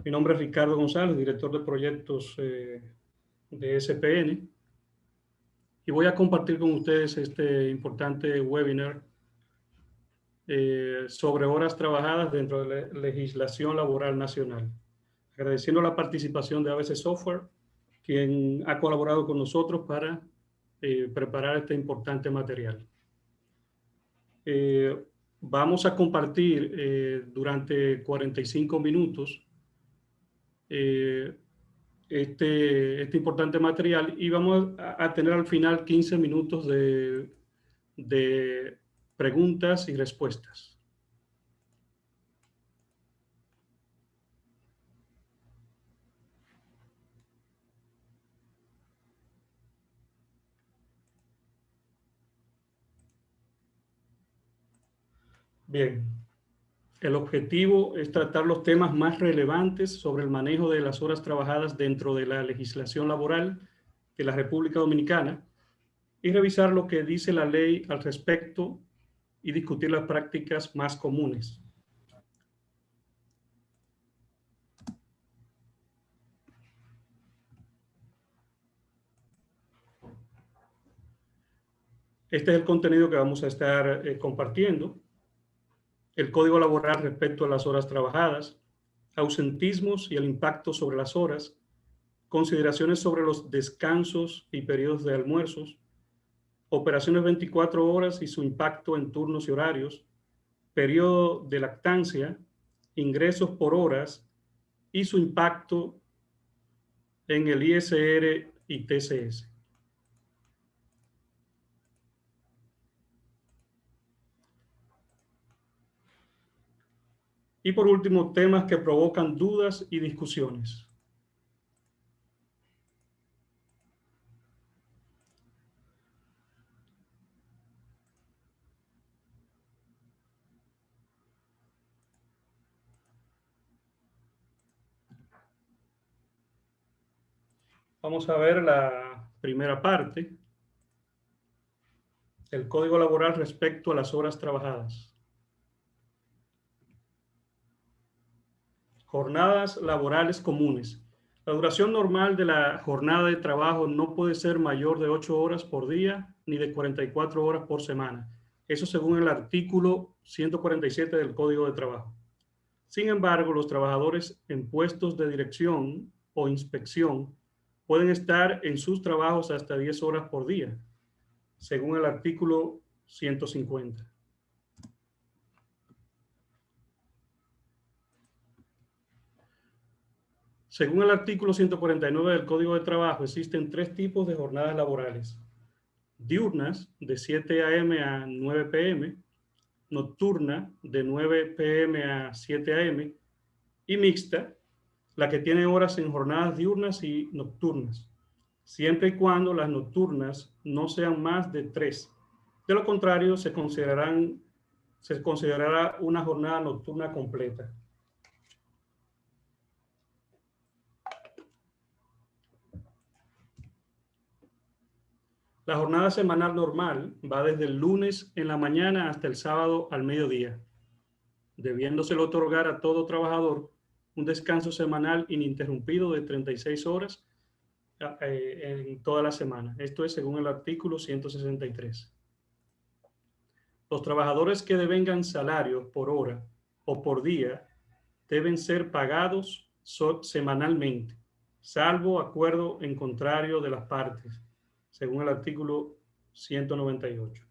Mi nombre es Ricardo González, director de proyectos de SPN, y voy a compartir con ustedes este importante webinar sobre horas trabajadas dentro de la legislación laboral nacional. Agradeciendo la participación de ABC Software, quien ha colaborado con nosotros para preparar este importante material. Vamos a compartir durante 45 minutos este importante material y vamos a tener al final 15 minutos de preguntas y respuestas. Bien, el objetivo es tratar los temas más relevantes sobre el manejo de las horas trabajadas dentro de la legislación laboral de la República Dominicana y revisar lo que dice la ley al respecto y discutir las prácticas más comunes. Este es el contenido que vamos a estar compartiendo. El Código Laboral respecto a las horas trabajadas, ausentismos y el impacto sobre las horas, consideraciones sobre los descansos y periodos de almuerzos, operaciones 24 horas y su impacto en turnos y horarios, periodo de lactancia, ingresos por horas y su impacto en el ISR y TCS. Y por último, temas que provocan dudas y discusiones. Vamos a ver la primera parte, el Código Laboral respecto a las horas trabajadas. Jornadas laborales comunes. La duración normal de la jornada de trabajo no puede ser mayor de 8 horas por día ni de 44 horas por semana. Eso según el artículo 147 del Código de Trabajo. Sin embargo, los trabajadores en puestos de dirección o inspección pueden estar en sus trabajos hasta 10 horas por día, según el artículo 150. Según el artículo 149 del Código de Trabajo, existen 3 tipos de jornadas laborales: diurnas, de 7 a.m. a 9 p.m., nocturna, de 9 p.m. a 7 a.m., y mixta, la que tiene horas en jornadas diurnas y nocturnas, siempre y cuando las nocturnas no sean más de 3. De lo contrario, se considerará una jornada nocturna completa. La jornada semanal normal va desde el lunes en la mañana hasta el sábado al mediodía, debiéndosele otorgar a todo trabajador un descanso semanal ininterrumpido de 36 horas en toda la semana. Esto es según el artículo 163. Los trabajadores que devengan salarios por hora o por día deben ser pagados semanalmente, salvo acuerdo en contrario de las partes, según el artículo 198.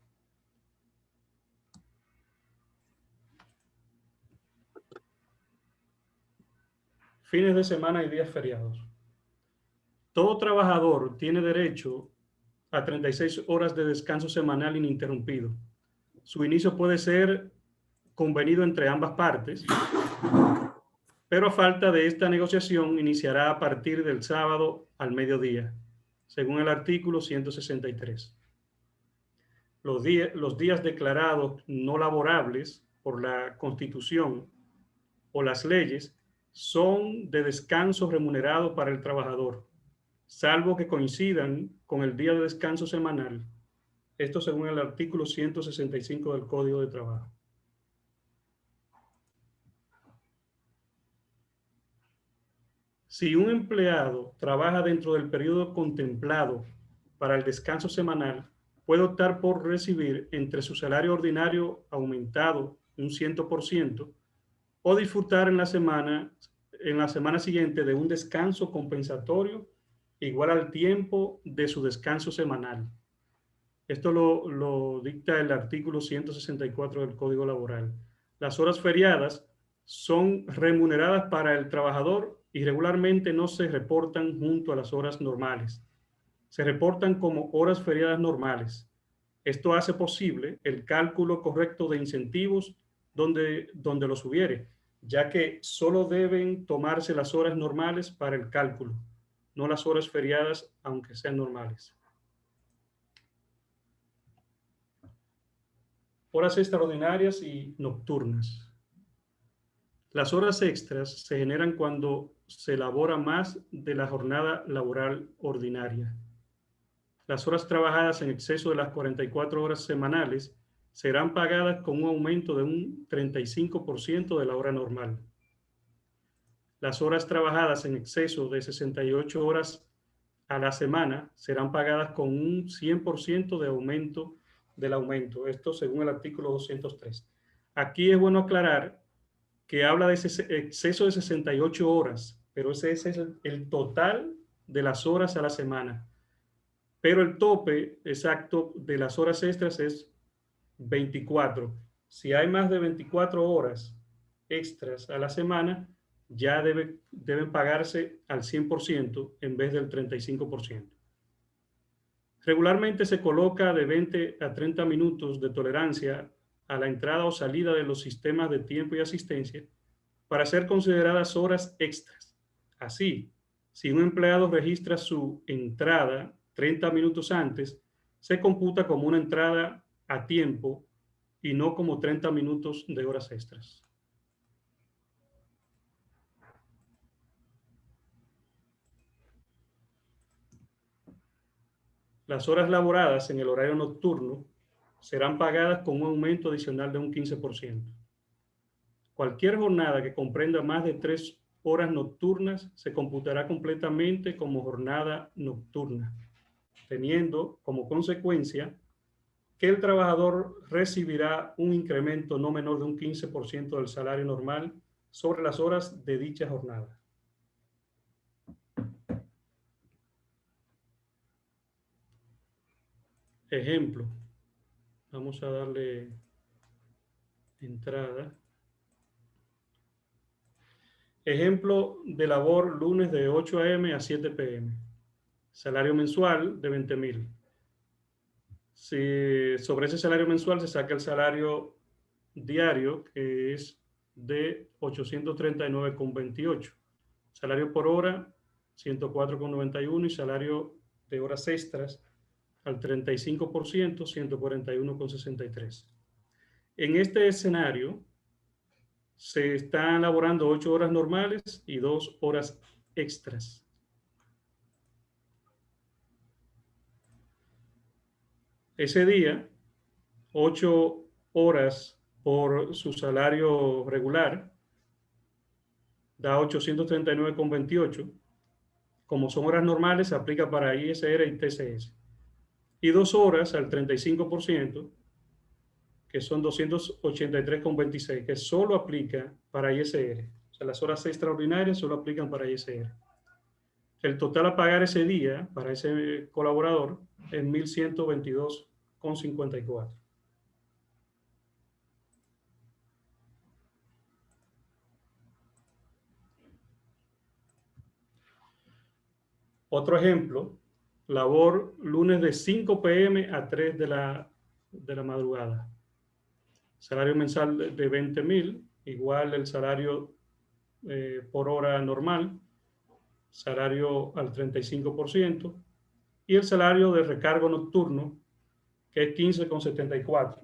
Fines de semana y días feriados. Todo trabajador tiene derecho a 36 horas de descanso semanal ininterrumpido. Su inicio puede ser convenido entre ambas partes, pero a falta de esta negociación iniciará a partir del sábado al mediodía, según el artículo 163. Los días declarados no laborables por la Constitución o las leyes son de descanso remunerado para el trabajador, salvo que coincidan con el día de descanso semanal. Esto según el artículo 165 del Código de Trabajo. Si un empleado trabaja dentro del periodo contemplado para el descanso semanal, puede optar por recibir entre su salario ordinario aumentado un 100% o disfrutar en la semana siguiente de un descanso compensatorio igual al tiempo de su descanso semanal. Esto lo dicta el artículo 164 del Código Laboral. Las horas feriadas son remuneradas para el trabajador y regularmente no se reportan junto a las horas normales. Se reportan como horas feriadas normales. Esto hace posible el cálculo correcto de incentivos donde los hubiere, ya que solo deben tomarse las horas normales para el cálculo, no las horas feriadas, aunque sean normales. Horas extraordinarias y nocturnas. Las horas extras se generan cuando se elabora más de la jornada laboral ordinaria. Las horas trabajadas en exceso de las 44 horas semanales serán pagadas con un aumento de un 35% de la hora normal. Las horas trabajadas en exceso de 68 horas a la semana serán pagadas con un 100% de aumento del aumento. Esto según el artículo 203. Aquí es bueno aclarar que habla de ese exceso de 68 horas, pero ese es el total de las horas a la semana. Pero el tope exacto de las horas extras es 24. Si hay más de 24 horas extras a la semana, ya deben pagarse al 100% en vez del 35%. Regularmente se coloca de 20 a 30 minutos de tolerancia a la entrada o salida de los sistemas de tiempo y asistencia para ser consideradas horas extras. Así, si un empleado registra su entrada 30 minutos antes, se computa como una entrada a tiempo y no como 30 minutos de horas extras. Las horas laboradas en el horario nocturno serán pagadas con un aumento adicional de un 15%. Cualquier jornada que comprenda más de 3 horas nocturnas se computará completamente como jornada nocturna, teniendo como consecuencia que el trabajador recibirá un incremento no menor de un 15% del salario normal sobre las horas de dicha jornada. Ejemplo, vamos a darle entrada. Ejemplo de labor lunes de 8 a.m. a 7 p.m. Salario mensual de 20,000. Si sobre ese salario mensual se saca el salario diario, que es de 839,28. Salario por hora, 104,91 y salario de horas extras al 35%, 141,63. En este escenario, se están elaborando 8 horas normales y 2 horas extras. Ese día, 8 horas por su salario regular, da 839,28. Como son horas normales, se aplica para ISR y TCS. Y 2 horas al 35%, que son 283,26, que solo aplica para ISR. O sea, las horas extraordinarias solo aplican para ISR. El total a pagar ese día para ese colaborador es 1.122,54. Otro ejemplo, labor lunes de 5 p.m. a 3 de la madrugada. Salario mensual de 20,000, igual el salario por hora normal, salario al 35%, y el salario de recargo nocturno, que es 15,74.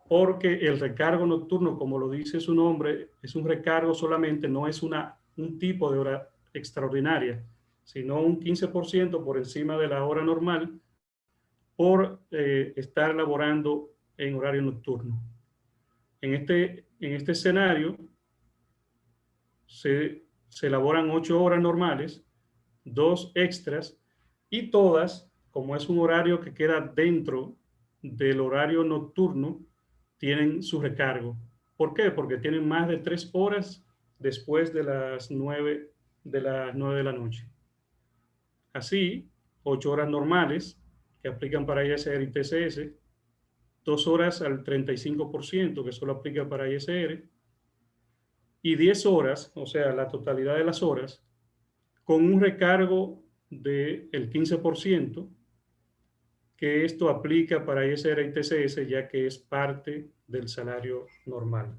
Porque el recargo nocturno, como lo dice su nombre, es un recargo solamente, no es un tipo de hora extraordinaria, sino un 15% por encima de la hora normal por estar laborando en horario nocturno. En este escenario, se se elaboran 8 horas normales, 2 extras, y todas, como es un horario que queda dentro del horario nocturno, tienen su recargo. ¿Por qué? Porque tienen más de 3 horas después de las 9 de la noche. Así, 8 horas normales que aplican para ISR y TCS, 2 horas al 35% que solo aplica para ISR, y 10 horas, o sea, la totalidad de las horas, con un recargo del 15%, que esto aplica para ISR y TCS, ya que es parte del salario normal.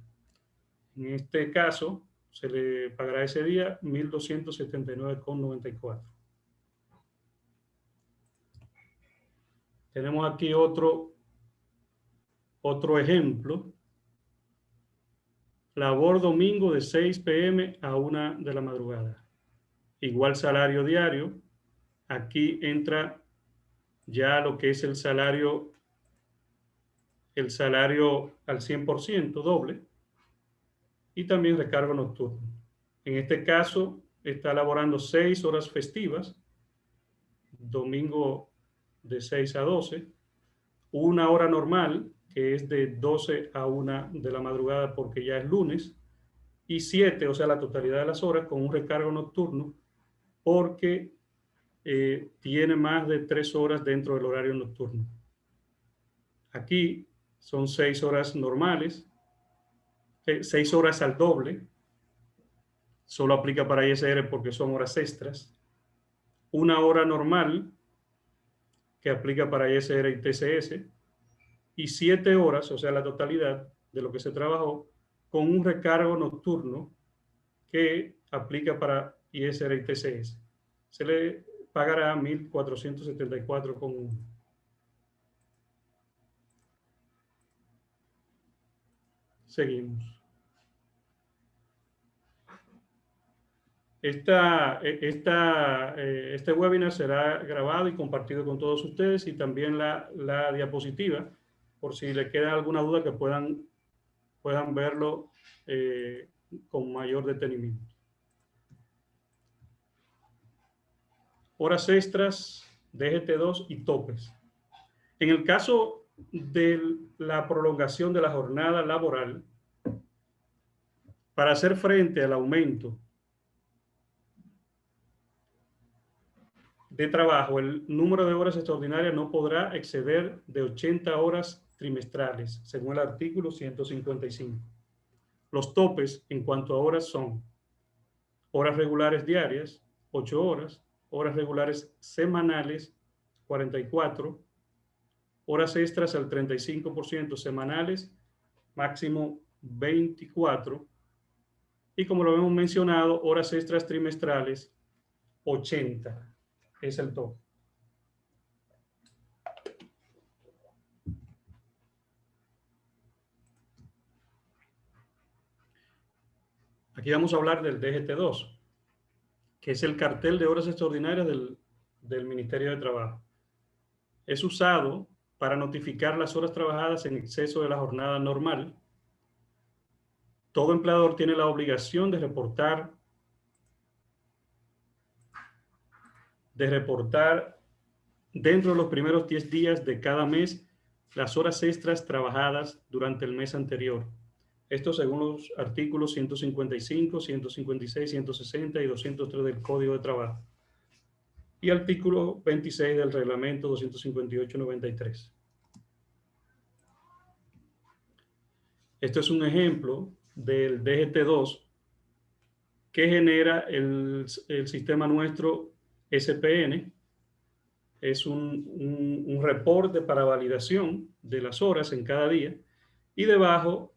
En este caso, se le pagará ese día 1.279,94. Tenemos aquí otro ejemplo. Labor domingo de 6 p.m. a 1 de la madrugada. Igual salario diario. Aquí entra ya lo que es el salario al 100%, doble, y también recargo nocturno. En este caso, está laborando 6 horas festivas, domingo de 6 a 12, una hora normal, que es de 12 a 1 de la madrugada porque ya es lunes, y 7, o sea, la totalidad de las horas con un recargo nocturno porque tiene más de 3 horas dentro del horario nocturno. Aquí son 6 horas normales, 6 horas al doble, solo aplica para ISR porque son horas extras, una hora normal que aplica para ISR y TCS, y 7 horas, o sea, la totalidad de lo que se trabajó, con un recargo nocturno que aplica para ISR y TCS. Se le pagará 1.474,1. Seguimos. Este webinar será grabado y compartido con todos ustedes, y también la diapositiva, por si le queda alguna duda que puedan verlo con mayor detenimiento. Horas extras, DGT2 y topes. En el caso de la prolongación de la jornada laboral, para hacer frente al aumento de trabajo, el número de horas extraordinarias no podrá exceder de 80 horas trimestrales, según el artículo 155. Los topes en cuanto a horas son horas regulares diarias, 8 horas, horas regulares semanales, 44, horas extras al 35% semanales, máximo 24, y como lo hemos mencionado, horas extras trimestrales, 80 es el tope. Aquí vamos a hablar del DGT2, que es el cartel de horas extraordinarias del Ministerio de Trabajo. Es usado para notificar las horas trabajadas en exceso de la jornada normal. Todo empleador tiene la obligación de reportar dentro de los primeros 10 días de cada mes las horas extras trabajadas durante el mes anterior. Esto según los artículos 155, 156, 160 y 203 del Código de Trabajo, y artículo 26 del Reglamento 258/93. Esto es un ejemplo del DGT2 que genera el sistema nuestro SPN. Es un reporte para validación de las horas en cada día, y debajo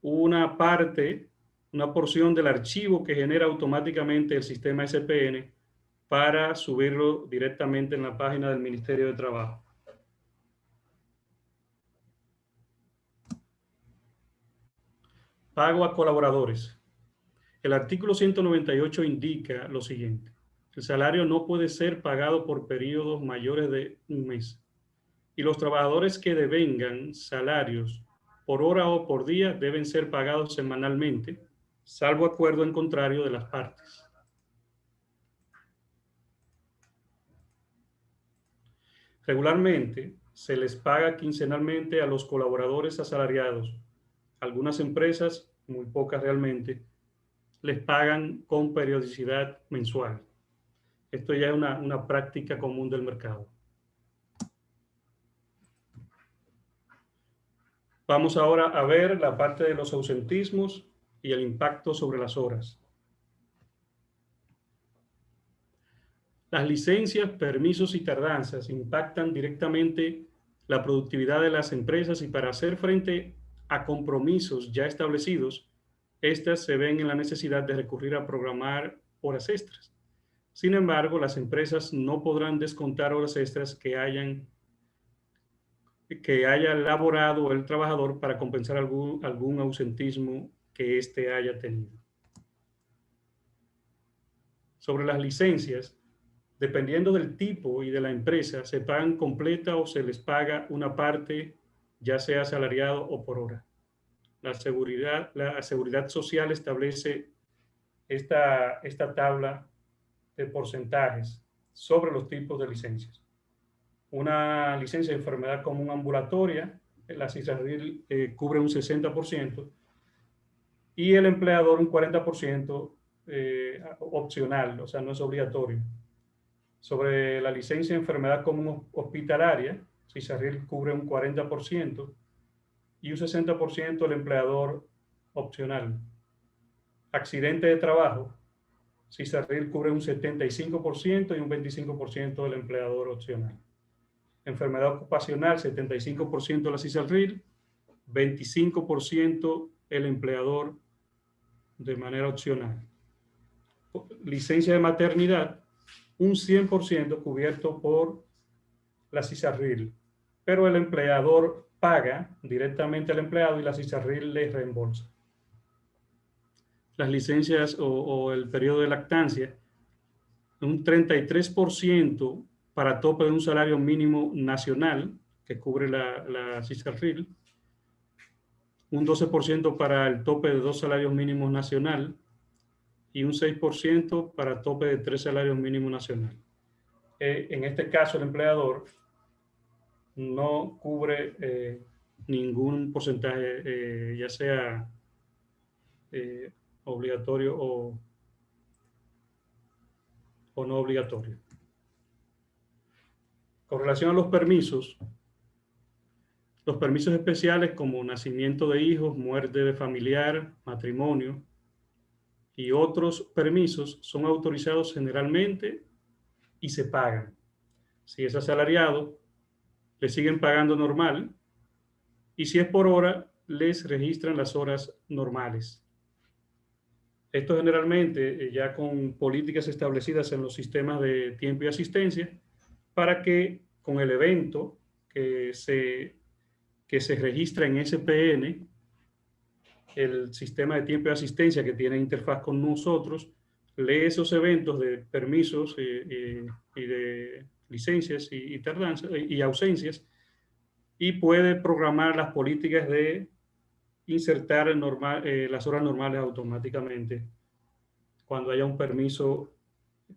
una porción del archivo que genera automáticamente el sistema SPN para subirlo directamente en la página del Ministerio de Trabajo. Pago a colaboradores. El artículo 198 indica lo siguiente: el salario no puede ser pagado por periodos mayores de un mes, y los trabajadores que devengan salarios por hora o por día deben ser pagados semanalmente, salvo acuerdo en contrario de las partes. Regularmente se les paga quincenalmente a los colaboradores asalariados. Algunas empresas, muy pocas realmente, les pagan con periodicidad mensual. Esto ya es una práctica común del mercado. Vamos ahora a ver la parte de los ausentismos y el impacto sobre las horas. Las licencias, permisos y tardanzas impactan directamente la productividad de las empresas y para hacer frente a compromisos ya establecidos, estas se ven en la necesidad de recurrir a programar horas extras. Sin embargo, las empresas no podrán descontar horas extras que haya elaborado el trabajador para compensar algún ausentismo que éste haya tenido. Sobre las licencias, dependiendo del tipo y de la empresa, se pagan completa o se les paga una parte, ya sea asalariado o por hora. La seguridad social establece esta tabla de porcentajes sobre los tipos de licencias. Una licencia de enfermedad común ambulatoria, la CISARRIL cubre un 60% y el empleador un 40% opcional, o sea, no es obligatorio. Sobre la licencia de enfermedad común hospitalaria, CISARRIL cubre un 40% y un 60% el empleador opcional. Accidente de trabajo, CISARRIL cubre un 75% y un 25% del empleador opcional. Enfermedad ocupacional, 75% la CISARRIL, 25% el empleador de manera opcional. Licencia de maternidad, un 100% cubierto por la CISARRIL, pero el empleador paga directamente al empleado y la CISARRIL le reembolsa. Las licencias o el periodo de lactancia, un 33% para tope de un salario mínimo nacional que cubre la CISARRIL, un 12% para el tope de 2 salarios mínimos nacional y un 6% para tope de 3 salarios mínimos nacional. En este caso, el empleador no cubre ningún porcentaje, ya sea obligatorio o no obligatorio. Con relación a los permisos especiales como nacimiento de hijos, muerte de familiar, matrimonio y otros permisos son autorizados generalmente y se pagan. Si es asalariado, le siguen pagando normal y si es por hora, les registran las horas normales. Esto generalmente ya con políticas establecidas en los sistemas de tiempo y asistencia para que con el evento que se registra en SPN, el sistema de tiempo y asistencia que tiene interfaz con nosotros, lee esos eventos de permisos y de licencias y tardanzas y ausencias y puede programar las políticas de insertar las horas normales automáticamente cuando haya un permiso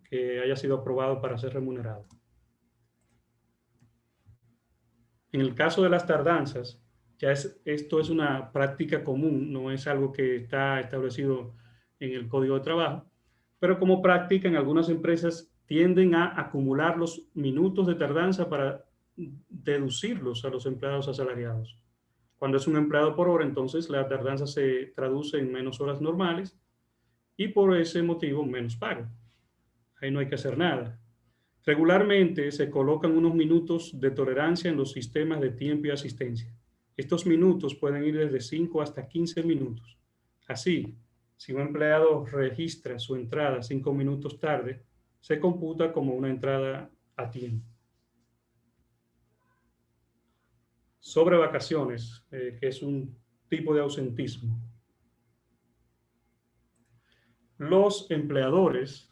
que haya sido aprobado para ser remunerado. En el caso de las tardanzas, esto es una práctica común, no es algo que está establecido en el Código de Trabajo, pero como práctica en algunas empresas tienden a acumular los minutos de tardanza para deducirlos a los empleados asalariados. Cuando es un empleado por hora, entonces la tardanza se traduce en menos horas normales y por ese motivo menos pago. Ahí no hay que hacer nada. Regularmente se colocan unos minutos de tolerancia en los sistemas de tiempo y asistencia. Estos minutos pueden ir desde 5 hasta 15 minutos. Así, si un empleado registra su entrada 5 minutos tarde, se computa como una entrada a tiempo. Sobre vacaciones, que es un tipo de ausentismo. Los empleadores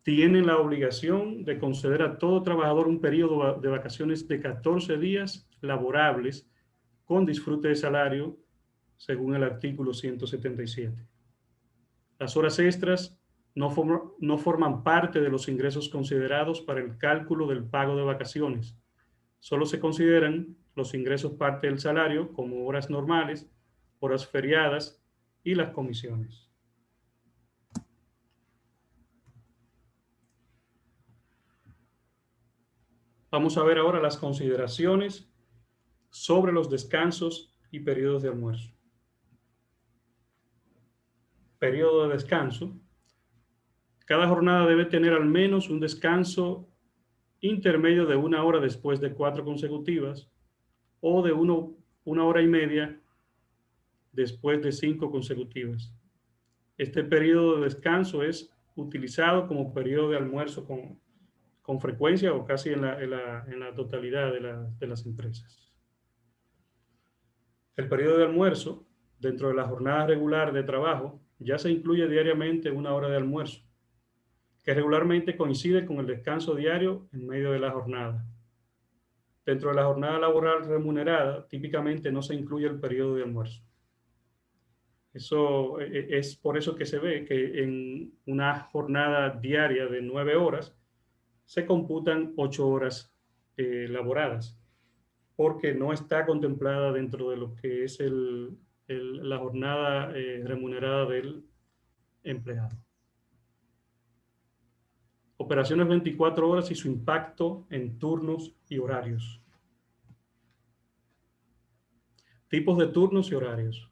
tienen la obligación de conceder a todo trabajador un periodo de vacaciones de 14 días laborables con disfrute de salario, según el artículo 177. Las horas extras no forman parte de los ingresos considerados para el cálculo del pago de vacaciones. Solo se consideran los ingresos parte del salario como horas normales, horas feriadas y las comisiones. Vamos a ver ahora las consideraciones sobre los descansos y periodos de almuerzo. Periodo de descanso. Cada jornada debe tener al menos un descanso intermedio de 1 hora después de 4 consecutivas o de 1 hora y media después de 5 consecutivas. Este periodo de descanso es utilizado como periodo de almuerzo con frecuencia o casi en la totalidad de las empresas. El periodo de almuerzo dentro de la jornada regular de trabajo ya se incluye diariamente 1 hora de almuerzo, que regularmente coincide con el descanso diario en medio de la jornada. Dentro de la jornada laboral remunerada, típicamente no se incluye el periodo de almuerzo. Eso es por eso que se ve que en una jornada diaria de 9 horas se computan 8 horas laboradas, porque no está contemplada dentro de lo que es la jornada remunerada del empleado. Operaciones 24 horas y su impacto en turnos y horarios. Tipos de turnos y horarios.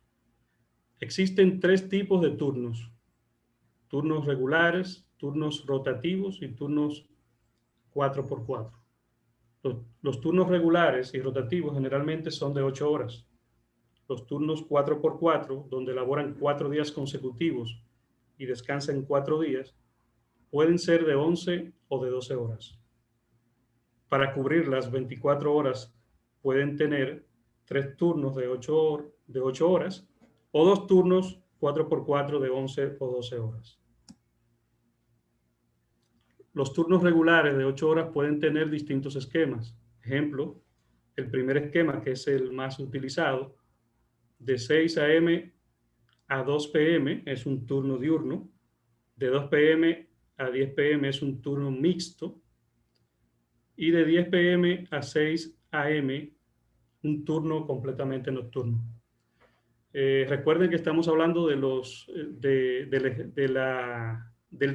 Existen 3 tipos de turnos: turnos regulares, turnos rotativos y turnos 4x4. Los turnos regulares y rotativos generalmente son de 8 horas. Los turnos 4x4, donde laboran 4 días consecutivos y descansan 4 días, pueden ser de 11 o de 12 horas. Para cubrir las 24 horas, pueden tener 3 turnos de 8 horas o 2 turnos 4x4 de 11 o 12 horas. Los turnos regulares de 8 horas pueden tener distintos esquemas. Ejemplo, el primer esquema, que es el más utilizado, de 6 a.m. a 2 p.m. es un turno diurno, de 2 p.m. a 10 p.m. es un turno mixto, y de 10 p.m. a 6 a.m. un turno completamente nocturno. Recuerden que estamos hablando del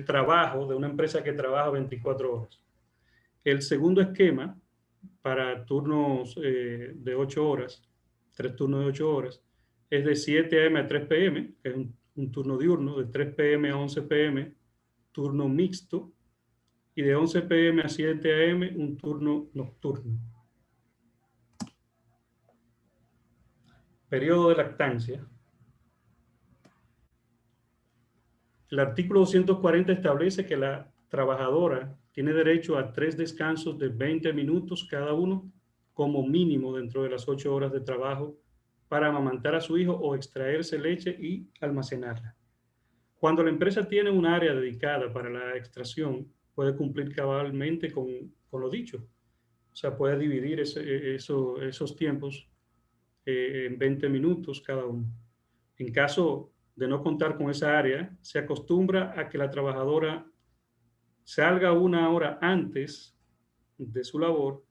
trabajo de una empresa que trabaja 24 horas. El segundo esquema para turnos de 8 horas, 3 turnos de 8 horas, es de 7 a.m. a 3 p.m., que es un turno diurno, de 3 p.m. a 11 p.m., turno mixto, y de 11 p.m. a 7 a.m. un turno nocturno. Periodo de lactancia. El artículo 240 establece que la trabajadora tiene derecho a 3 descansos de 20 minutos cada uno como mínimo dentro de las 8 horas de trabajo para amamantar a su hijo o extraerse leche y almacenarla. Cuando la empresa tiene un área dedicada para la extracción, puede cumplir cabalmente con lo dicho. O sea, puede dividir esos tiempos en 20 minutos cada uno. En caso de no contar con esa área, se acostumbra a que la trabajadora salga 1 hora antes de su labor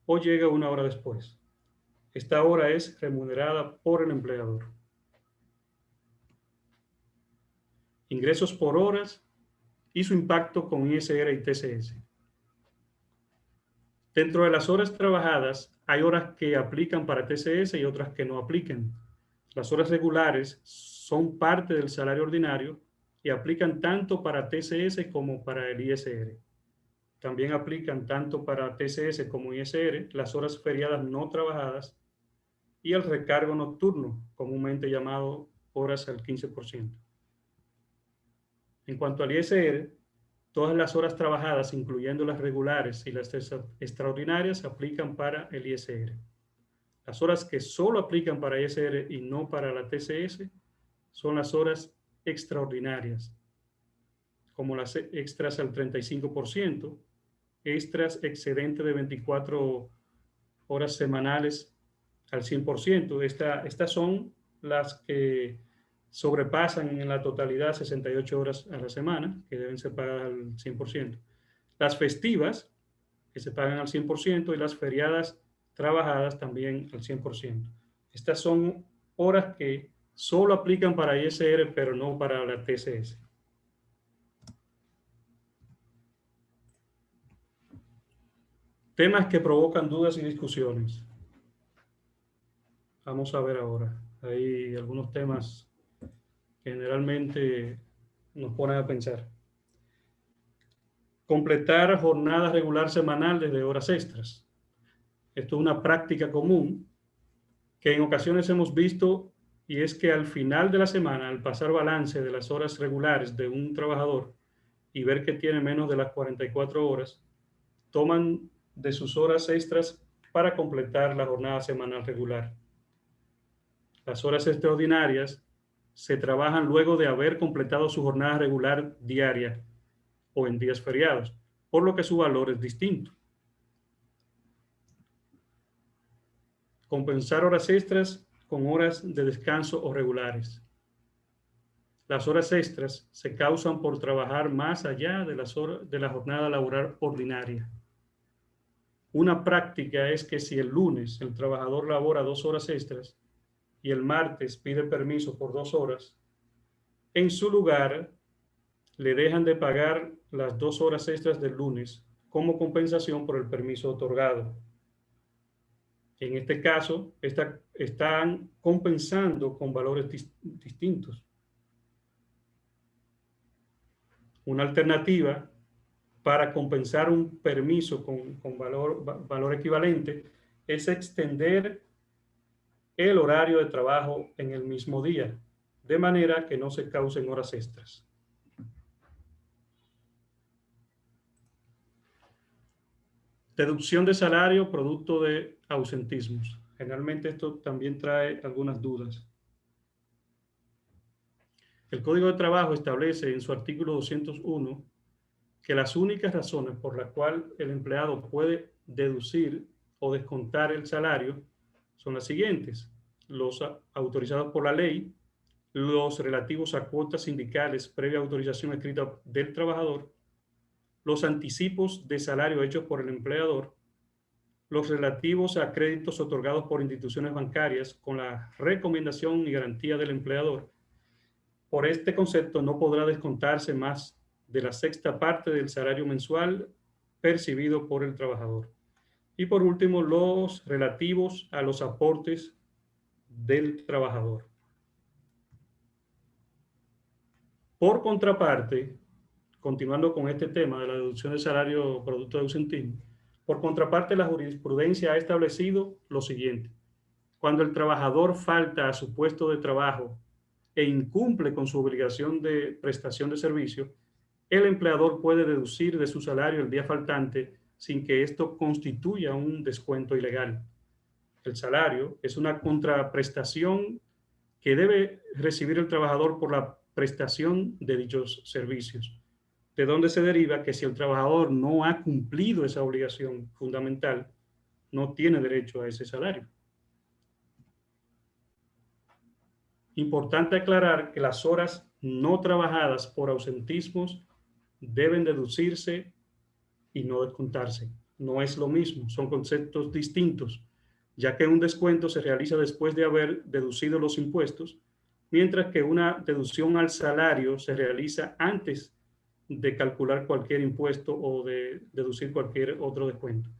o llegue 1 hora después. Esta hora es remunerada por el empleador. Ingresos por horas y su impacto con ISR y TCS. Dentro de las horas trabajadas, hay horas que aplican para TCS y otras que no aplican. Las horas regulares son parte del salario ordinario y aplican tanto para TCS como para el ISR. También aplican tanto para TCS como ISR las horas feriadas no trabajadas y el recargo nocturno, comúnmente llamado horas al 15%. En cuanto al ISR, todas las horas trabajadas, incluyendo las regulares y las extraordinarias, aplican para el ISR. Las horas que solo aplican para ISR y no para la TCS son las horas extraordinarias, como las extras al 35%, extras excedente de 24 horas semanales al 100%. Estas son las que sobrepasan en la totalidad 68 horas a la semana, que deben ser pagadas al 100%. Las festivas, que se pagan al 100%, y las feriadas trabajadas también al 100%. Estas son horas que solo aplican para ISR, pero no para la TCS. Temas que provocan dudas y discusiones. Vamos a ver ahora. Hay algunos temas que generalmente nos ponen a pensar. Completar jornada regular semanal desde horas extras. Esto es una práctica común que en ocasiones hemos visto, y es que al final de la semana, al pasar balance de las horas regulares de un trabajador y ver que tiene menos de las 44 horas, toman de sus horas extras para completar la jornada semanal regular. Las horas extraordinarias se trabajan luego de haber completado su jornada regular diaria o en días feriados, por lo que su valor es distinto. Compensar horas extras con horas de descanso o regulares. Las horas extras se causan por trabajar más allá de las horas de la jornada laboral ordinaria. Una práctica es que si el lunes el trabajador labora 2 horas extras y el martes pide permiso por 2 horas, en su lugar le dejan de pagar las 2 horas extras del lunes como compensación por el permiso otorgado. En este caso, están compensando con valores distintos. Una alternativa para compensar un permiso con valor equivalente es extender el horario de trabajo en el mismo día, de manera que no se causen horas extras. Deducción de salario producto de ausentismos. Generalmente esto también trae algunas dudas. El Código de Trabajo establece en su artículo 201 que las únicas razones por las cuales el empleado puede deducir o descontar el salario son las siguientes: los autorizados por la ley, los relativos a cuotas sindicales previa autorización escrita del trabajador, los anticipos de salario hechos por el empleador, los relativos a créditos otorgados por instituciones bancarias con la recomendación y garantía del empleador. Por este concepto no podrá descontarse más de la sexta parte del salario mensual percibido por el trabajador. Y por último, los relativos a los aportes del trabajador. Por contraparte, continuando con este tema de la deducción de salario producto de ausentismo, por contraparte, la jurisprudencia ha establecido lo siguiente: cuando el trabajador falta a su puesto de trabajo e incumple con su obligación de prestación de servicio, el empleador puede deducir de su salario el día faltante sin que esto constituya un descuento ilegal. El salario es una contraprestación que debe recibir el trabajador por la prestación de dichos servicios, de donde se deriva que si el trabajador no ha cumplido esa obligación fundamental, no tiene derecho a ese salario. Importante aclarar que las horas no trabajadas por ausentismos deben deducirse y no descontarse. No es lo mismo, son conceptos distintos, ya que un descuento se realiza después de haber deducido los impuestos, mientras que una deducción al salario se realiza antes de calcular cualquier impuesto o de deducir cualquier otro descuento,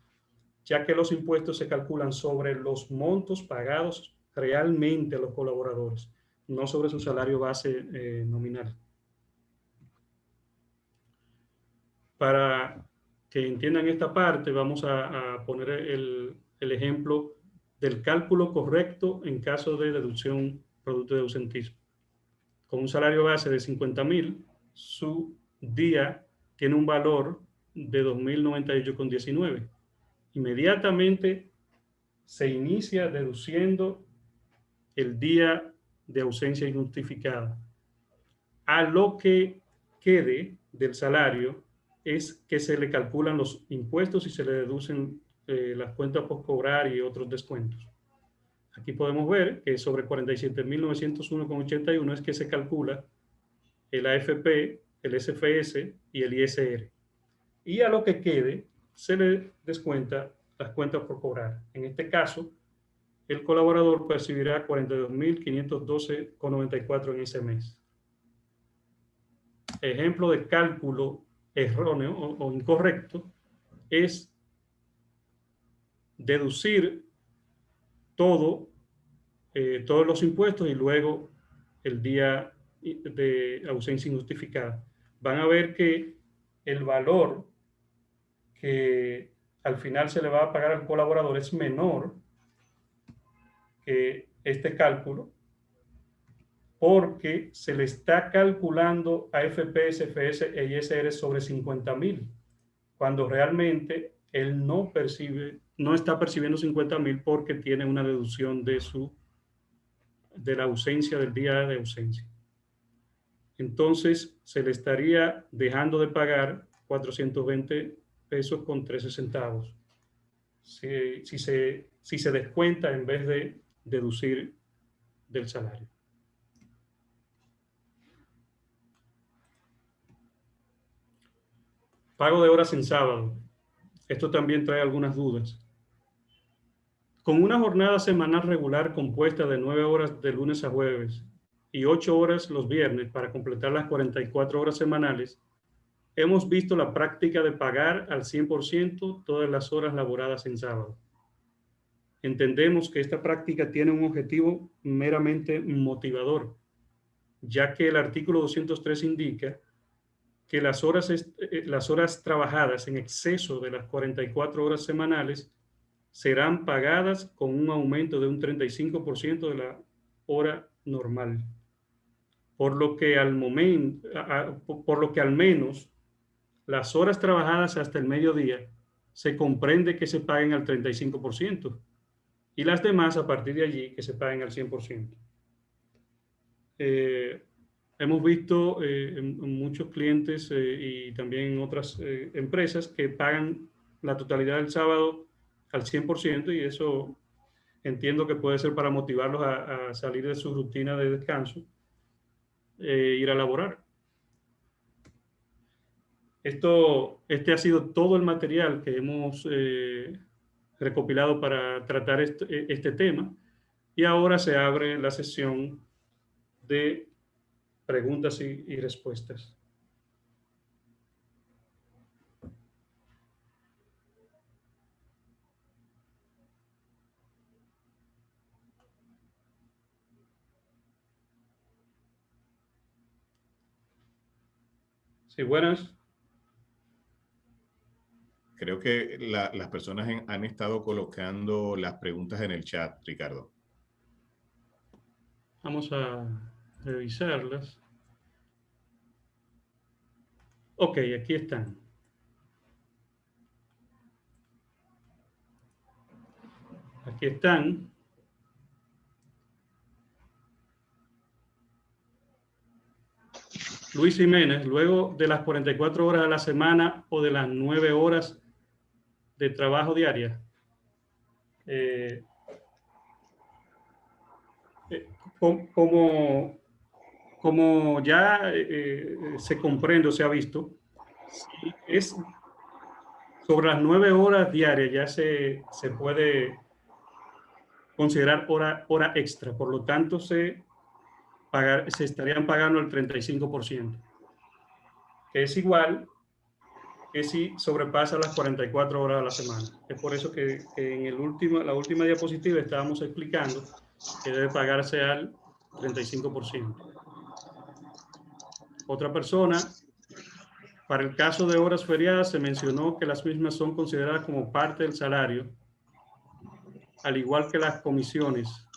ya que los impuestos se calculan sobre los montos pagados realmente a los colaboradores, no sobre su salario base nominal. Para que entiendan esta parte, vamos a poner el ejemplo del cálculo correcto en caso de deducción producto de ausentismo. Con un salario base de 50,000, su día tiene un valor de 2,098,19. Inmediatamente se inicia deduciendo el día de ausencia injustificada. A lo que quede del salario es que se le calculan los impuestos y se le deducen las cuentas por cobrar y otros descuentos. Aquí podemos ver que sobre 47.901,81 es que se calcula el AFP, el SFS y el ISR. Y a lo que quede se le descuenta las cuentas por cobrar. En este caso, el colaborador percibirá 42.512,94 en ese mes. Ejemplo de cálculo erróneo o incorrecto es deducir todos los impuestos y luego el día de ausencia injustificada. Van a ver que el valor que al final se le va a pagar al colaborador es menor que este cálculo porque se le está calculando AFP, SFS e ISR sobre 50.000, cuando realmente él no está percibiendo 50.000 porque tiene una deducción de la ausencia, del día de ausencia. Entonces se le estaría dejando de pagar 420 pesos con 13 centavos si se descuenta en vez de deducir del salario. Pago de horas en sábado. Esto también trae algunas dudas. Con una jornada semanal regular compuesta de 9 horas de lunes a jueves y 8 horas los viernes para completar las 44 horas semanales, hemos visto la práctica de pagar al 100% todas las horas laboradas en sábado. Entendemos que esta práctica tiene un objetivo meramente motivador, ya que el artículo 203 indica que las horas trabajadas en exceso de las 44 horas semanales serán pagadas con un aumento de un 35% de la hora normal. Por lo que al menos las horas trabajadas hasta el mediodía se comprende que se paguen al 35% y las demás a partir de allí que se paguen al 100%. Hemos visto en muchos clientes y también en otras empresas que pagan la totalidad del sábado al 100% y eso entiendo que puede ser para motivarlos a salir de su rutina de descanso, ir a laborar. Este ha sido todo el material que hemos recopilado para tratar este tema y ahora se abre la sesión de preguntas y respuestas. Sí, buenas. Creo que las personas han estado colocando las preguntas en el chat, Ricardo. Vamos a revisarlas. Ok, aquí están. Aquí están. Luis Jiménez, luego de las 44 horas a la semana o de las 9 horas de trabajo diaria. Como ya se comprende o se ha visto, si es sobre las 9 horas diarias ya se puede considerar hora extra, por lo tanto se estarían pagando el 35%, que es igual que si sobrepasa las 44 horas a la semana. Es por eso que en la última diapositiva estábamos explicando que debe pagarse al 35%. Otra persona, para el caso de horas feriadas se mencionó que las mismas son consideradas como parte del salario, al igual que las comisiones.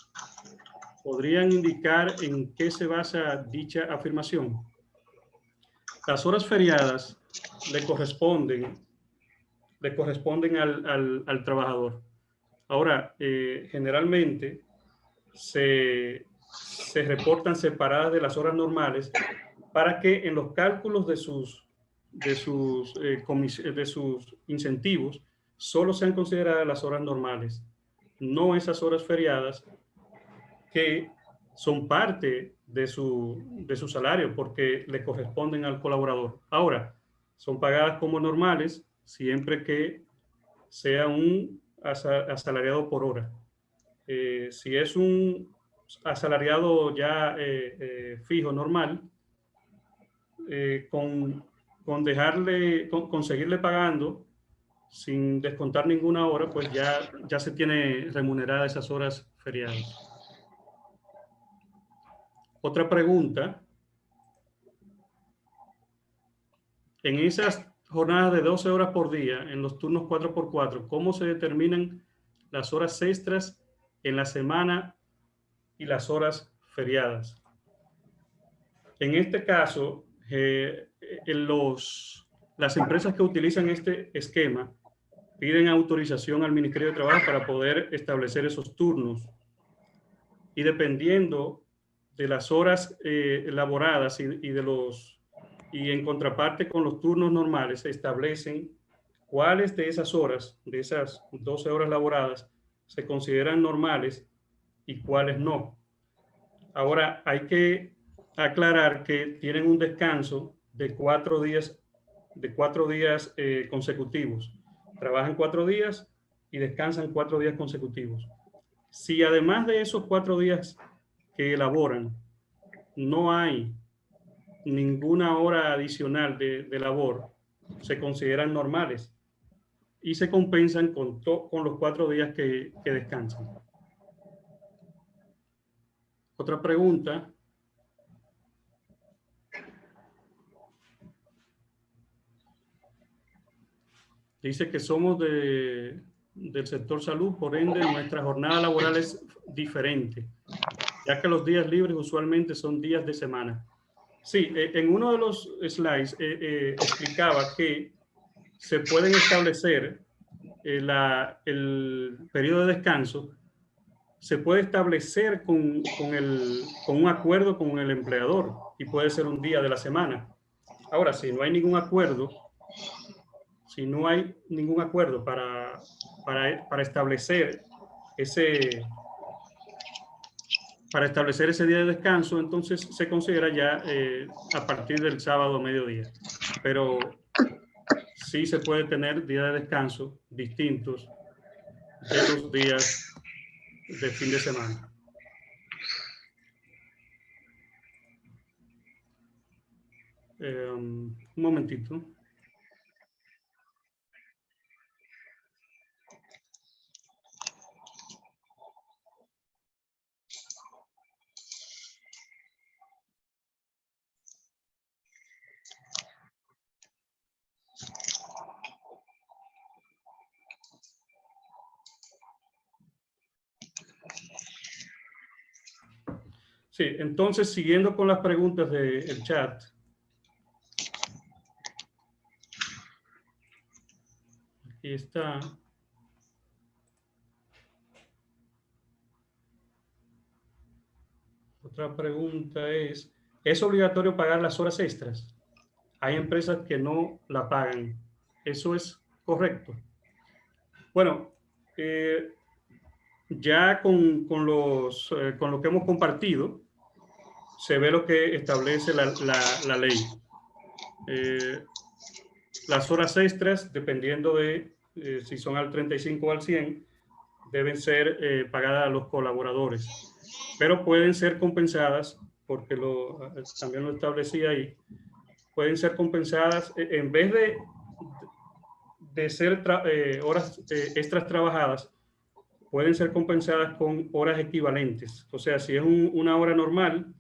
¿Podrían indicar en qué se basa dicha afirmación? Las horas feriadas le corresponden al trabajador. Ahora, generalmente se reportan separadas de las horas normales para que en los cálculos de sus incentivos solo sean consideradas las horas normales, no esas horas feriadas que son parte de su salario porque le corresponden al colaborador. Ahora, son pagadas como normales siempre que sea un asalariado por hora. Si es un asalariado ya fijo, normal, con seguirle pagando sin descontar ninguna hora, pues ya se tiene remuneradas esas horas feriadas. Otra pregunta: en esas jornadas de 12 horas por día, en los turnos 4x4, ¿cómo se determinan las horas extras en la semana y las horas feriadas? En este caso, las empresas que utilizan este esquema piden autorización al Ministerio de Trabajo para poder establecer esos turnos. Y dependiendo de las horas laboradas y en contraparte con los turnos normales, se establecen cuáles de esas horas, de esas 12 horas laboradas, se consideran normales y cuáles no. Ahora, hay que aclarar que tienen un descanso de 4 días, consecutivos. Trabajan 4 días y descansan 4 días consecutivos. Si además de esos 4 días que elaboran, no hay ninguna hora adicional de labor, se consideran normales y se compensan con los 4 días que descansan. Otra pregunta: dice que somos del sector salud, por ende nuestra jornada laboral es diferente, ya que los días libres usualmente son días de semana. Sí, en uno de los slides explicaba que se pueden establecer el periodo de descanso, se puede establecer con un acuerdo con el empleador y puede ser un día de la semana. Ahora, si no hay ningún acuerdo para establecer ese día de descanso, entonces se considera ya a partir del sábado a mediodía. Pero sí se puede tener días de descanso distintos de los días de fin de semana. Un momentito. Sí, entonces, siguiendo con las preguntas del chat. Aquí está. Otra pregunta ¿es obligatorio pagar las horas extras? Hay empresas que no la pagan. ¿Eso es correcto? Bueno, ya con lo que hemos compartido, se ve lo que establece la ley. Las horas extras, dependiendo de si son al 35 o al 100, deben ser pagadas a los colaboradores, pero pueden ser compensadas, porque también lo establecía ahí, pueden ser compensadas en vez de ser horas extras trabajadas, pueden ser compensadas con horas equivalentes. O sea, si es una hora normal,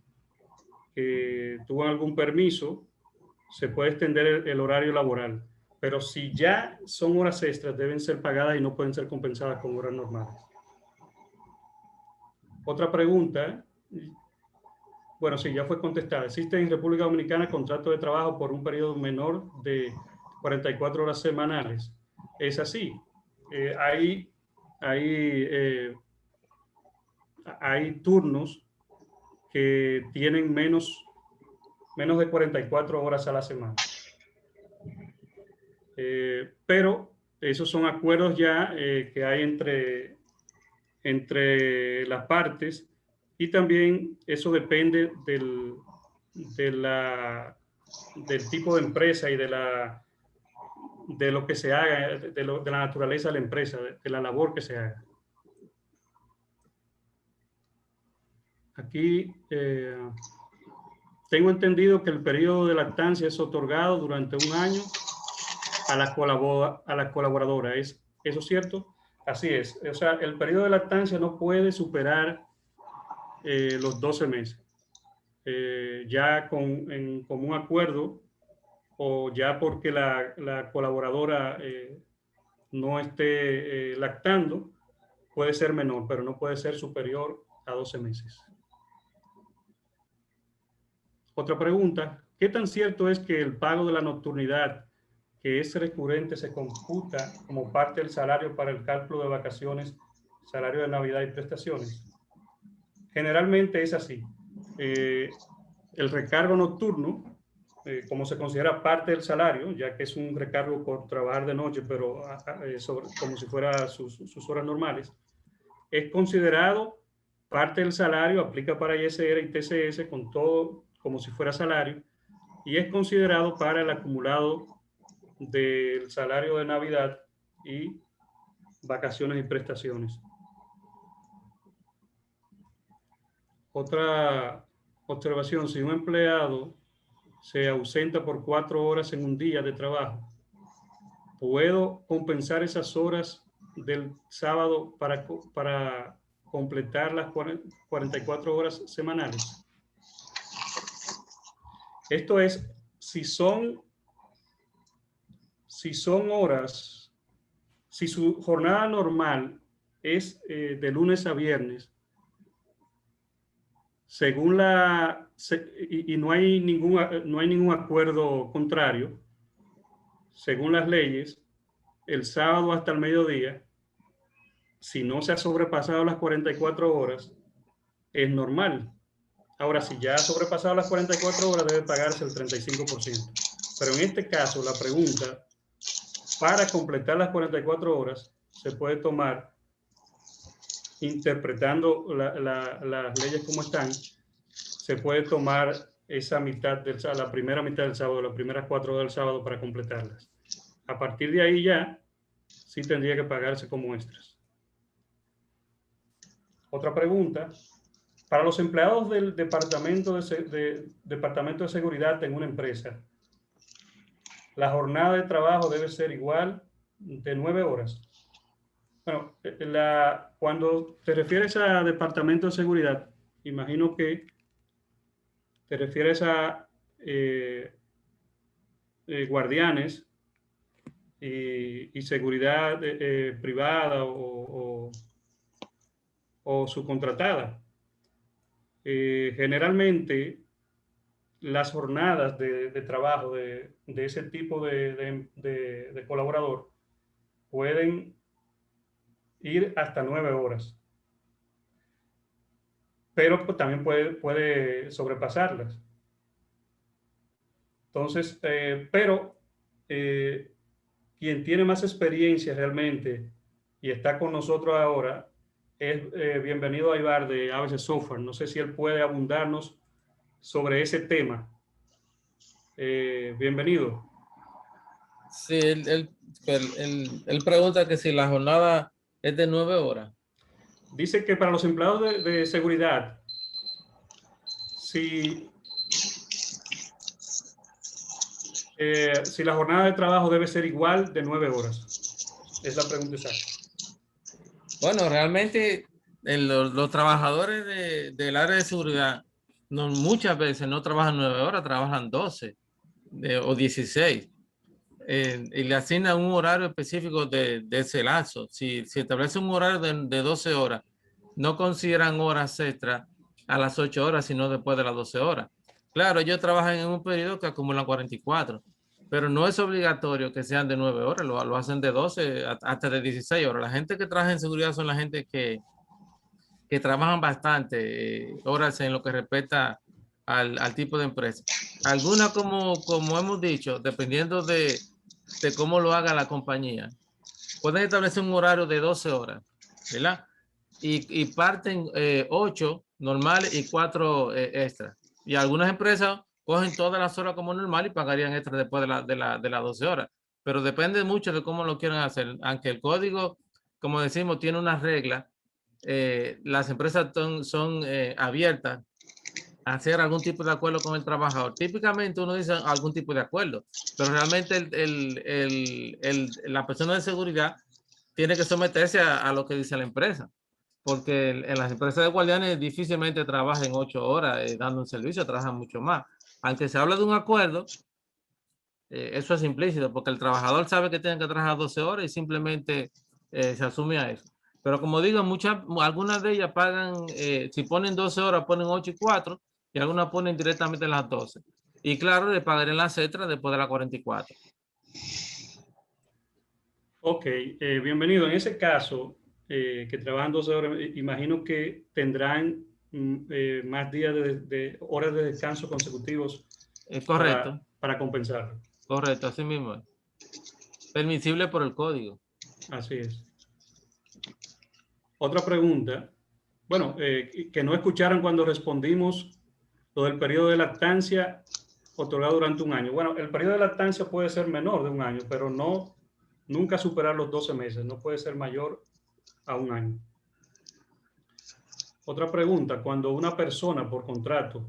que tuvo algún permiso, se puede extender el horario laboral. Pero si ya son horas extras, deben ser pagadas y no pueden ser compensadas con horas normales. Otra pregunta. Bueno, sí, ya fue contestada. ¿Existe en República Dominicana contrato de trabajo por un periodo menor de 44 horas semanales? Es así. Hay turnos que tienen menos de 44 horas a la semana. Pero esos son acuerdos ya que hay entre las partes Y también eso depende del tipo de empresa y de lo que se haga, de la naturaleza de la empresa, de la labor que se haga. Aquí tengo entendido que el periodo de lactancia es otorgado durante un año a la colaboradora. ¿Es eso cierto? Así es. O sea, el periodo de lactancia no puede superar los 12 meses. Ya con común acuerdo o ya porque la colaboradora no esté lactando, puede ser menor, pero no puede ser superior a 12 meses. Otra pregunta, ¿qué tan cierto es que el pago de la nocturnidad, que es recurrente, se computa como parte del salario para el cálculo de vacaciones, salario de Navidad y prestaciones? Generalmente es así. El recargo nocturno, como se considera parte del salario, ya que es un recargo por trabajar de noche, pero como si fuera sus horas normales, es considerado parte del salario, aplica para ISR y TCS con todo como si fuera salario, y es considerado para el acumulado del salario de Navidad y vacaciones y prestaciones. Otra observación, si un empleado se ausenta por 4 horas en un día de trabajo, ¿puedo compensar esas horas del sábado para completar las 44 horas semanales? Esto es, si son horas, si su jornada normal es de lunes a viernes, según y no hay ningún acuerdo contrario, según las leyes, el sábado hasta el mediodía, si no se ha sobrepasado las 44 horas, es normal. Ahora, si ya ha sobrepasado las 44 horas, debe pagarse el 35%. Pero en este caso, la pregunta, para completar las 44 horas, se puede tomar, interpretando las leyes como están, se puede tomar esa mitad la primera mitad del sábado, las primeras 4 horas del sábado para completarlas. A partir de ahí ya, sí tendría que pagarse como extras. Otra pregunta, para los empleados del departamento de seguridad en una empresa, la jornada de trabajo debe ser igual de 9 horas. Bueno, cuando te refieres a departamento de seguridad, imagino que te refieres a guardianes y seguridad privada o subcontratada. Generalmente, las jornadas de trabajo de ese tipo de colaborador pueden ir hasta 9 horas, pero pues, también puede sobrepasarlas. Entonces, quien tiene más experiencia realmente y está con nosotros ahora es bienvenido a Ibar de ABC Software. No sé si él puede abundarnos sobre ese tema. Bienvenido. Sí, él pregunta que si la jornada es de 9 horas. Dice que para los empleados de seguridad, si la jornada de trabajo debe ser igual de 9 horas. Es la pregunta exacta. Bueno, realmente los trabajadores del área de seguridad muchas veces no trabajan 9 horas, trabajan 12 o 16. Y le asignan un horario específico de ese lapso. Si establece un horario de 12 horas, no consideran horas extras a las 8 horas, sino después de las 12 horas. Claro, ellos trabajan en un periodo que acumulan 44, pero no es obligatorio que sean de 9 horas, lo hacen de 12 hasta de 16 horas. La gente que trabaja en seguridad son la gente que trabajan bastante horas en lo que respecta al tipo de empresa. Algunas, como hemos dicho, dependiendo de cómo lo haga la compañía, pueden establecer un horario de 12 horas, ¿verdad? Y parten 8 normales y 4 extras. Y algunas empresas cogen todas las horas como normal y pagarían extra después de las 12 horas. Pero depende mucho de cómo lo quieran hacer. Aunque el código, como decimos, tiene unas reglas, las empresas son abiertas a hacer algún tipo de acuerdo con el trabajador. Típicamente uno dice algún tipo de acuerdo, pero realmente la persona de seguridad tiene que someterse a lo que dice la empresa, porque en las empresas de guardianes difícilmente trabajan 8 horas dando un servicio, trabajan mucho más. Aunque se habla de un acuerdo, eso es implícito, porque el trabajador sabe que tiene que trabajar 12 horas y simplemente se asume a eso. Pero como digo, algunas de ellas pagan, si ponen 12 horas, ponen 8 y 4, y algunas ponen directamente las 12. Y claro, le pagarán las extras después de las 44. Ok, bienvenido. En ese caso, que trabajan 12 horas, imagino que tendrán más días de horas de descanso consecutivos Correcto, para compensarlo. correcto, así mismo es. Permisible por el código. Así es. Otra pregunta. Bueno, que no escucharon cuando respondimos lo del periodo de lactancia otorgado durante un año. Bueno, el periodo de lactancia puede ser menor de un año, pero nunca superar los 12 meses. No puede ser mayor a un año. Otra pregunta. Cuando una persona por contrato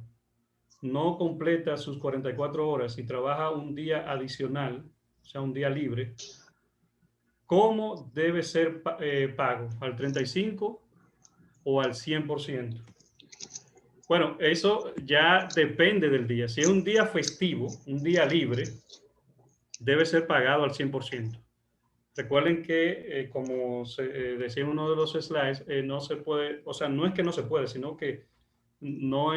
no completa sus 44 horas y trabaja un día adicional, o sea, un día libre, ¿cómo debe ser pago? ¿Al 35% o al 100%? Bueno, eso ya depende del día. Si es un día festivo, un día libre, debe ser pagado al 100%. Recuerden que, como decía en uno de los slides, no se puede, o sea, no es que no se puede, sino que no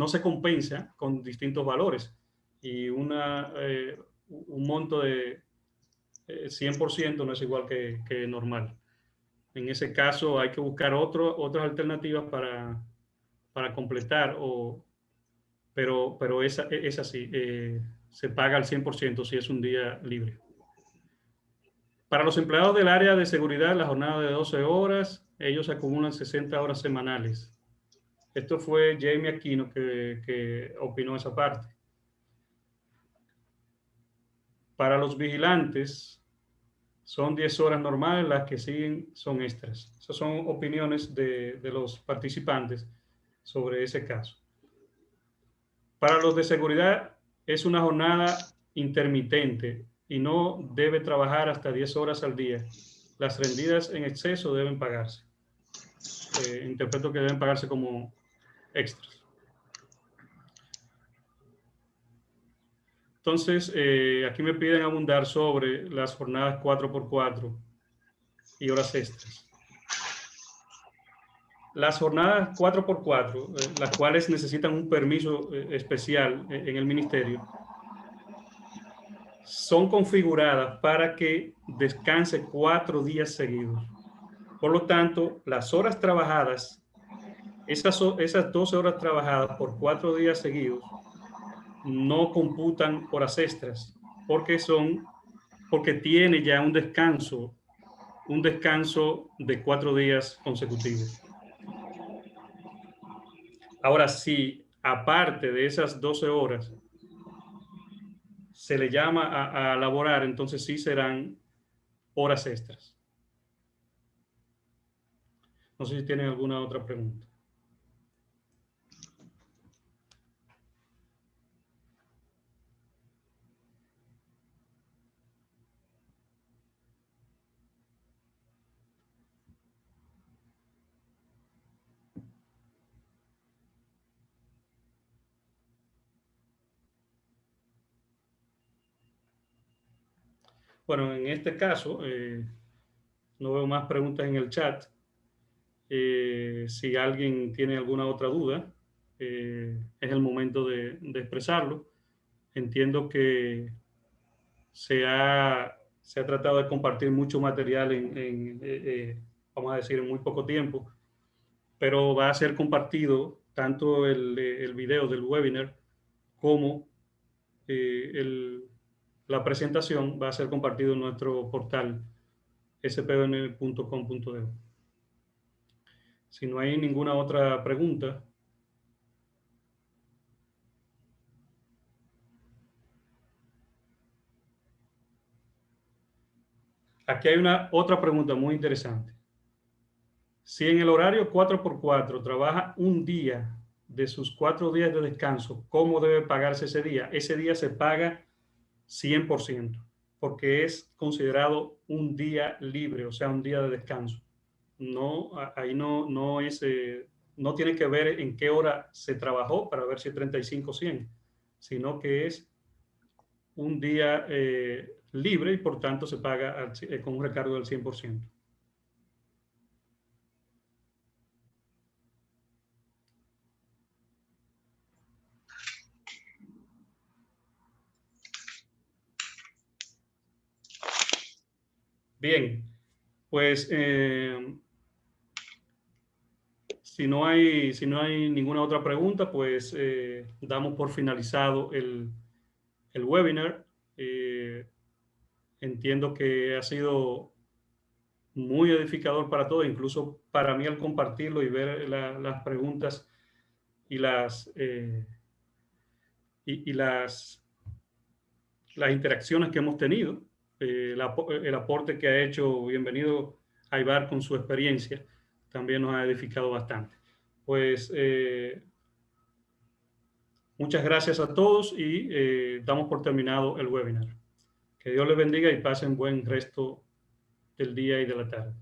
se compensa con distintos valores. Y un monto de 100% no es igual que normal. En ese caso hay que buscar otras alternativas para completar, pero es así, se paga al 100% si es un día libre. Para los empleados del área de seguridad, la jornada de 12 horas, ellos acumulan 60 horas semanales. Esto fue Jamie Aquino que opinó esa parte. Para los vigilantes, son 10 horas normales, las que siguen son extras. Esas son opiniones de los participantes sobre ese caso. Para los de seguridad, es una jornada intermitente y no debe trabajar hasta 10 horas al día. Las rendidas en exceso deben pagarse. Interpreto que deben pagarse como extras. Entonces, aquí me piden abundar sobre las jornadas 4x4 y horas extras. Las jornadas 4x4, las cuales necesitan un permiso especial en el ministerio, son configuradas para que descanse 4 días seguidos. Por lo tanto, las horas trabajadas, esas 12 horas trabajadas por 4 días seguidos, no computan horas extras, porque tiene ya un descanso de 4 días consecutivos. Ahora, si aparte de esas 12 horas se le llama a laborar, entonces sí serán horas extras. No sé si tienen alguna otra pregunta. Bueno, en este caso, no veo más preguntas en el chat. Si alguien tiene alguna otra duda, es el momento de expresarlo. Entiendo que se ha tratado de compartir mucho material vamos a decir, en muy poco tiempo, pero va a ser compartido tanto el video del webinar como la presentación va a ser compartido en nuestro portal spdn.com.de. Si no hay ninguna otra pregunta. Aquí hay otra pregunta muy interesante. Si en el horario 4x4 trabaja un día de sus 4 días de descanso, ¿cómo debe pagarse ese día? Ese día se paga 100%, porque es considerado un día libre, o sea, un día de descanso. No, ahí no es, no tiene que ver en qué hora se trabajó para ver si es 35 o 100, sino que es un día libre y por tanto se paga con un recargo del 100%. Bien, pues si no hay ninguna otra pregunta, pues damos por finalizado el webinar. Entiendo que ha sido muy edificador para todos, incluso para mí al compartirlo y ver las preguntas y las interacciones que hemos tenido, el aporte que ha hecho Bienvenido Aybar con su experiencia, también nos ha edificado bastante. Pues muchas gracias a todos y damos por terminado el webinar. Que Dios les bendiga y pasen buen resto del día y de la tarde.